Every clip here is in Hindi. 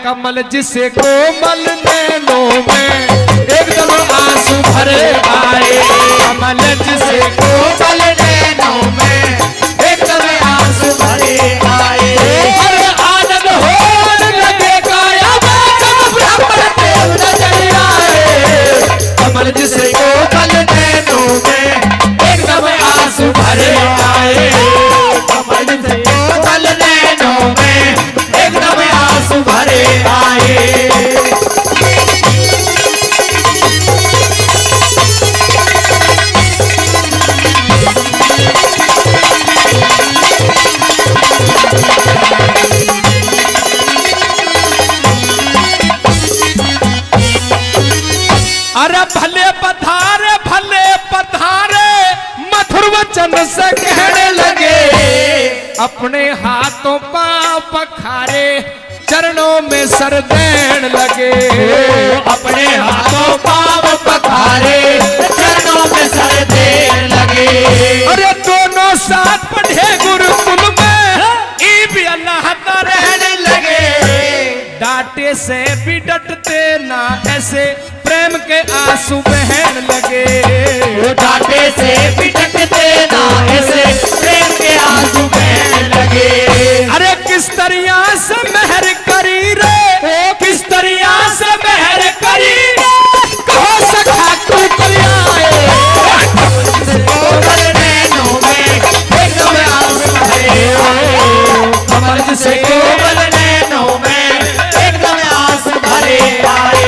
कमल जिसे कोमल नैनों में एकदम आंसू भरे आए। कमल जिसे कोमल नैनों में एकदम आंसू भरे आए। और आनंद होने लगे काया में जब ब्रह्मण देव नजर आए। कमल जिसे कोमल नैनों में एकदम आंसू भरे आए। कमल जिसे कोमल नैनों में एकदम आंसू भरे आए। अरे भले पधारे मधुर वचन से कहने लगे। अपने हाथों पांव पखारे चरणों में सर देने लगे। अपने हाथों पांव पखारे चरणों में सर देने लगे। अरे दोनों साथ पढ़े गुरुकुल में भी अल्लाह का रहने लगे। डांटे से भी डटते ना ऐसे प्रेम के आंसू बहने लगे। डांटे से भी डटते ना ऐसे प्रेम के आंसू बहने लगे। अरे किस तरिया से मेहर करी रे, किस तरिया से मेहर करी रे, कहो सखा तू कलियाए। कोमल नैनों में एकदम आंसू भरे आए। कमल जिसे कोमल नैनों में एकदम आंसू भरे आए।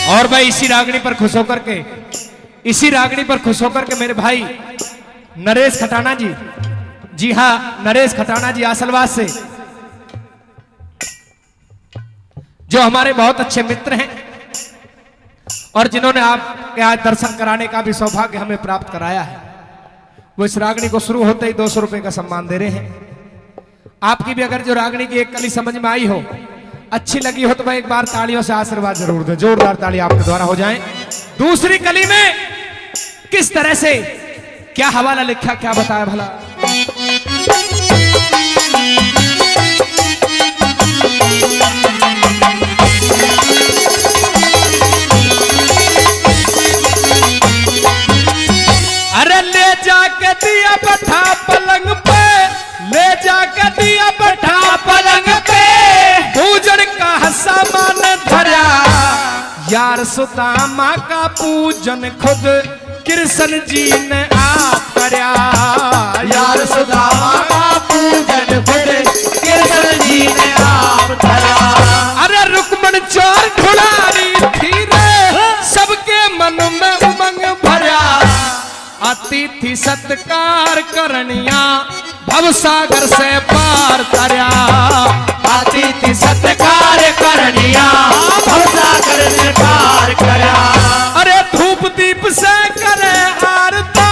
और भाई इसी रागनी पर खुश होकर के, इसी रागनी पर खुश होकर के मेरे भाई नरेश खटाना जी, जी हाँ नरेश खटाना जी आसलवास से, जो हमारे बहुत अच्छे मित्र हैं और जिन्होंने आपके आज दर्शन कराने का भी सौभाग्य हमें प्राप्त कराया है, वो इस रागनी को शुरू होते ही 200 रुपए का सम्मान दे रहे हैं। आपकी भी अगर जो रागनी की एक कली समझ में आई हो, अच्छी लगी हो, तो भाई एक बार तालियों से आशीर्वाद जरूर दे। जोरदार ताली आपके द्वारा हो जाए। दूसरी कली में किस तरह से क्या हवाला लिखा, क्या बताया भला। अरे ले जाके दिया बैठा पलंग पे, ले जाके दिया बैठा पलंग पे, पूजन का सामान धरा। यार सुदामा का पूजन खुद कृष्ण जी ने आप करया। यार सुदामा का पूजन खुद कृष्ण जी ने आप धरा। अरे रुक्मण चोर ढुलारी थी रे, सबके मन में उमंग भरा। अतिथि सत्कार करनिया भवसागर से पार तरया। अतिथि सत्कार करनिया भवसागर से पार करया। अरे धूप दीप से करे आरता,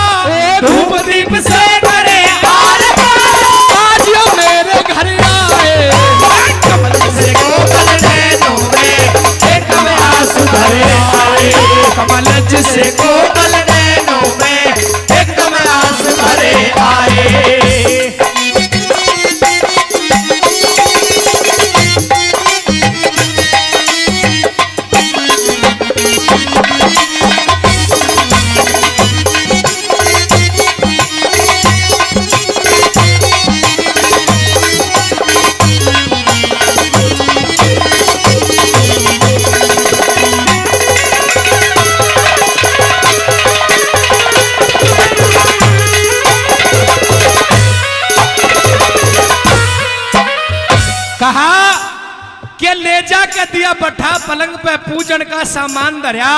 धूप दीप से करे आरता, आज यो मेरे घर आए। कमल से कोमल नैनों में एकदम आंसू भरे आए। कमल से कोमल नैनों में एकदम आंसू भरे आए। कहा कि ले जाके दिया बैठा पलंग पे पूजन का सामान धरया,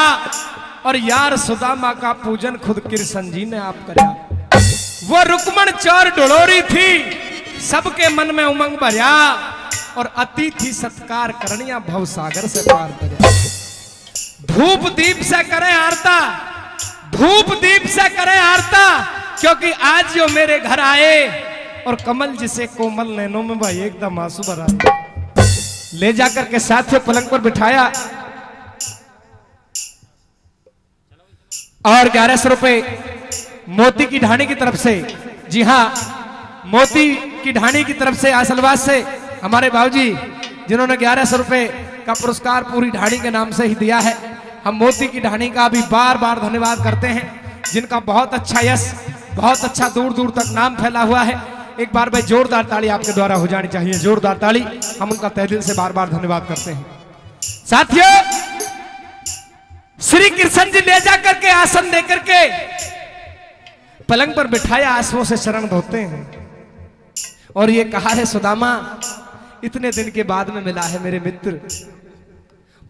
और यार सुदामा का पूजन खुद कृष्ण जी ने आप करया। वो रुक्मण चोर ढोलोरी थी, सबके मन में उमंग भरया। और अतिथि सत्कार करनिया भव सागर से पार करे। धूप दीप से करें आरता, धूप दीप से करें आरता, क्योंकि आज जो मेरे घर आए और कमल जिसे कोमल नैनों में भाई एकदम आंसू भरा। ले जाकर के साथियों पलंग पर बिठाया और 1100 रुपए मोती की ढाणी की तरफ से, जी हां, मोती की ढाणी की तरफ से आसलवास से हमारे बाबूजी जिन्होंने 1100 रुपए का पुरस्कार पूरी ढाणी के नाम से ही दिया है। हम मोती की ढाणी का भी बार बार धन्यवाद करते हैं, जिनका बहुत अच्छा यश, बहुत अच्छा दूर दूर तक नाम फैला हुआ है। एक बार भाई जोरदार ताली आपके द्वारा हो जानी चाहिए, जोरदार ताली। हम उनका तहे दिल से बार बार धन्यवाद करते हैं। साथियों, श्री कृष्ण जी ले जाकर के आसन देकर के पलंग पर बिठाया, आंसुओं से शरण धोते हैं और ये कहा है, सुदामा इतने दिन के बाद में मिला है मेरे मित्र,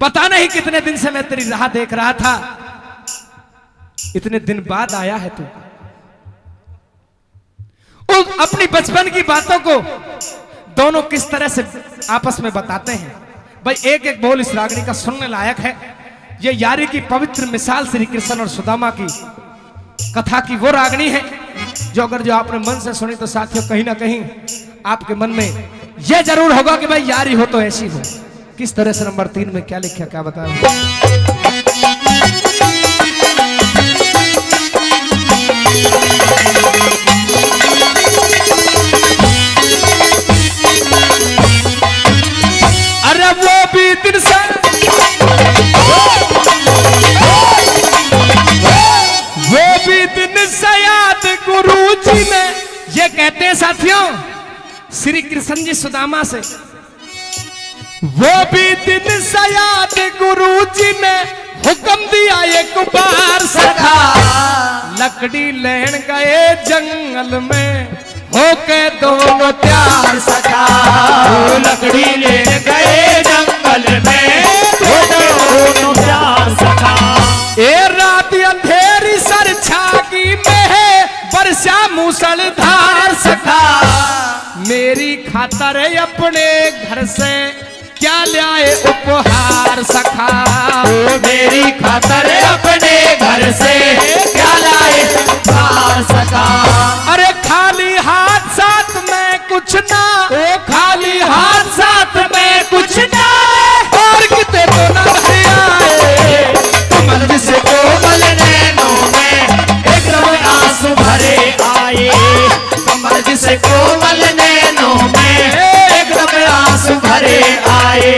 पता नहीं कितने दिन से मैं तेरी राह देख रहा था, इतने दिन बाद आया है तू। अपनी बचपन की बातों को दोनों किस तरह से आपस में बताते हैं। भाई एक एक बोल इस रागनी का सुनने लायक है। ये यारी की पवित्र मिसाल श्री कृष्ण और सुदामा की कथा की वो रागनी है जो अगर जो आपने मन से सुनी तो साथियों कहीं ना कहीं आपके मन में यह जरूर होगा कि भाई यारी हो तो ऐसी हो। किस तरह से नंबर 3 में क्या लिखा, क्या बताया। अरे वो भी दिन से याद गुरु जी ने, ये कहते हैं साथियों श्री कृष्ण जी सुदामा से, वो भी दिन से याद गुरु जी ने हुक्म दिया एक बार सखा, लकड़ी लेन गए जंगल में होके दोनों प्यार सखा, लकड़ी लेन गए जंगल में होके दोनों प्यार सखा। ए रात अंधेरी सर छागी में है वर्षा मूसलधार सखा, मेरी खातर अपने घर से क्या लाए उपहार सखा, मेरी खातर अपने घर से क्या लाए उपहार सखा। अरे खाली हाथ साथ में कुछ ना, ओ खाली हाथ साथ में कुछ ना, और कितने तो ना आए, कमल जिसे कोमल नैनों में एकदम आंसू भरे आए, कमल जिसे कोमल नैनों में एकदम आंसू भरे आए।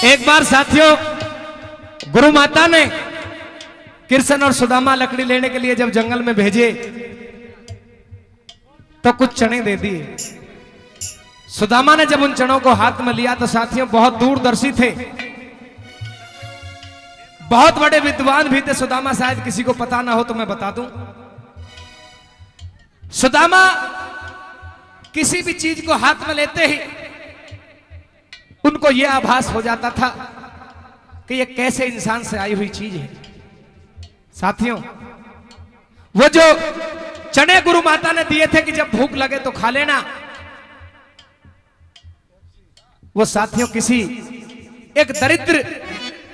एक बार साथियों गुरु माता ने कृष्ण और सुदामा लकड़ी लेने के लिए जब जंगल में भेजे तो कुछ चने दे दिए। सुदामा ने जब उन चनों को हाथ में लिया तो साथियों बहुत दूरदर्शी थे, बहुत बड़े विद्वान भी थे। सुदामा शायद किसी को पता ना हो तो मैं बता दूं, सुदामा किसी भी चीज को हाथ में लेते ही उनको यह आभास हो जाता था कि यह कैसे इंसान से आई हुई चीज है। साथियों वो जो चने गुरु माता ने दिए थे कि जब भूख लगे तो खा लेना, वो साथियों किसी एक दरिद्र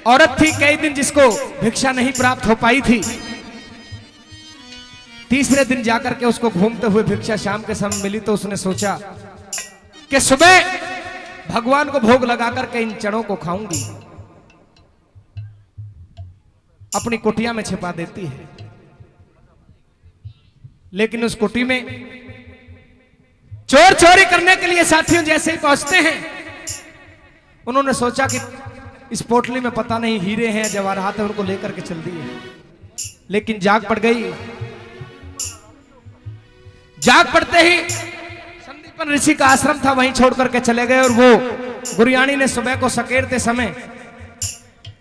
औरत थी कई दिन जिसको भिक्षा नहीं प्राप्त हो पाई थी। तीसरे दिन जाकर के उसको घूमते हुए भिक्षा शाम के समय मिली तो उसने सोचा कि सुबह भगवान को भोग लगाकर के इन चनों को खाऊंगी, अपनी कुटिया में छिपा देती है। लेकिन उस कुटी में चोर चोरी करने के लिए साथियों जैसे ही पहुंचते हैं, उन्होंने सोचा कि इस पोटली में पता नहीं हीरे हैं जवाहरात है, उनको लेकर के चल दिए। लेकिन जाग पड़ गई। जाग पड़ते ही संदीप अपन ऋषि का आश्रम था वहीं छोड़ करके चले गए और वो गुरियाणी ने सुबह को सकेरते समय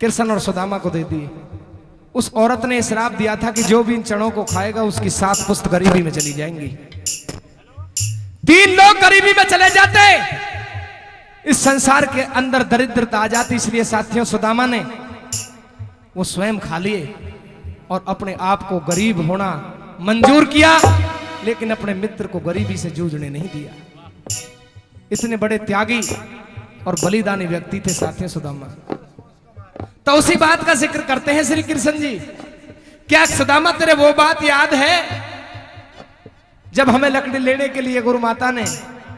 कृष्ण और सुदामा को दे दिए। उस औरत ने श्राप दिया था कि जो भी इन चणों को खाएगा उसकी 7 पुश्त गरीबी में चली जाएंगी। 3 लोग गरीबी में चले जाते, इस संसार के अंदर दरिद्रता आ जाती। इसलिए साथियों सुदामा ने वो स्वयं खा लिए और अपने आप को गरीब होना मंजूर किया, लेकिन अपने मित्र को गरीबी से जूझने नहीं दिया। इतने बड़े त्यागी और बलिदानी व्यक्ति थे साथियों सुदामा। तो उसी बात का जिक्र करते हैं श्री कृष्ण जी। क्या सुदामा तेरे वो बात याद है जब हमें लकड़ी लेने के लिए गुरु माता ने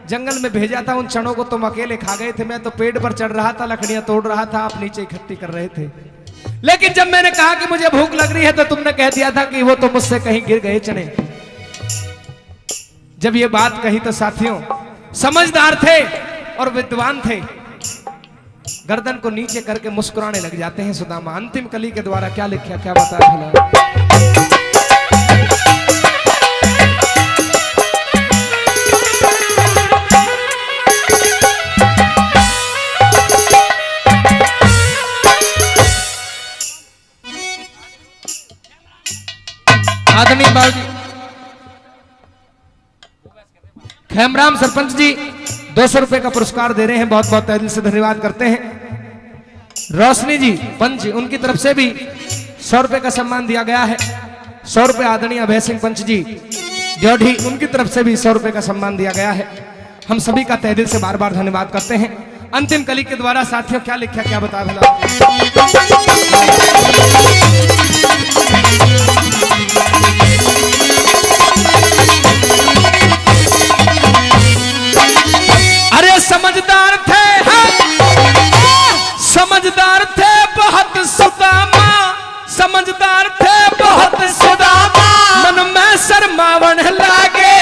जंगल में भेजा था? उन चणों को तुम अकेले खा गए थे, मैं तो पेड़ पर चढ़ रहा था, लकड़ियां तोड़ रहा था, आप नीचे इकट्ठी कर रहे थे। लेकिन जब मैंने कहा कि मुझे भूख लग रही है तो तुमने कह दिया था कि वो तो मुझसे कहीं गिर गए चने। जब ये बात कही तो साथियों समझदार थे और विद्वान थे, गर्दन को नीचे करके मुस्कुराने लग जाते हैं सुदामा। अंतिम कली के द्वारा क्या लिखा, क्या बताया भला? आदरणीय बाबूजी खेमराम सरपंच जी 200 रुपए का पुरस्कार दे रहे हैं, बहुत बहुत तहे दिल से धन्यवाद करते हैं। रोशनी जी पंच, उनकी तरफ से भी 100 रुपए का सम्मान दिया गया है। 100 रुपए आदरणीय अभय सिंह पंच जी ड्योढ़ी, उनकी तरफ से भी 100 रुपए का सम्मान दिया गया है। हम सभी का तहे दिल से बार बार धन्यवाद करते हैं। अंतिम कली के द्वारा साथियों क्या लिखा, क्या बता भला? समझदार थे, समझदार थे बहुत सुदामा, समझदार थे बहुत सुदामा, मन में शर्मावन लागे।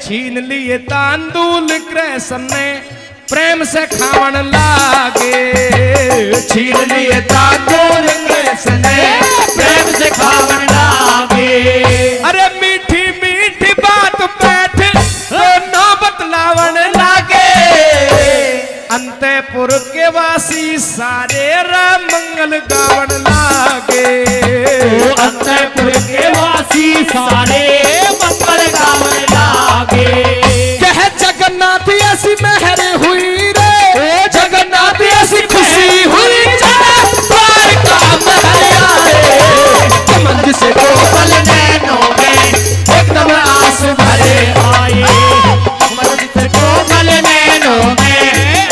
छीन लिए तांदूल कृष्ण ने प्रेम से खावन लागे। छीन लिए तांदूल कृष्ण ने प्रेम से खावन लागे। अरे मीठी मीठी बात बैठ नो बतलावन लागे। अंतपुर के वासी सारे राम मंगल गावन लागे। अंतपुर के वासी सारे मंगल गावन लागे। कह जगन्नाथ ऐसी मेहर हुई रे, जगन्नाथ ऐसी खुशी हुई, पार का महल आए। मंद से कोमल नैनों में एकदम आंसू भरे आए। मंद से कोमल नैनों में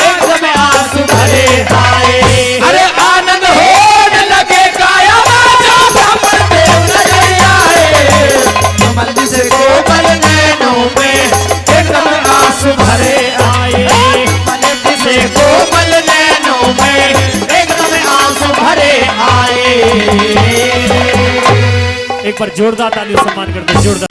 एकदम आंसू भरे आए। अरे आनंद होने लगे गाया बाजा ब्राह्मण देव नजर आए। मंद से कोमल नैनों में एकदम आंसू भरे आए। मंद से कोमल नैनों में एकदम आंसू भरे आए। एक बार जोरदार ताली सम्मान करते, जोरदार।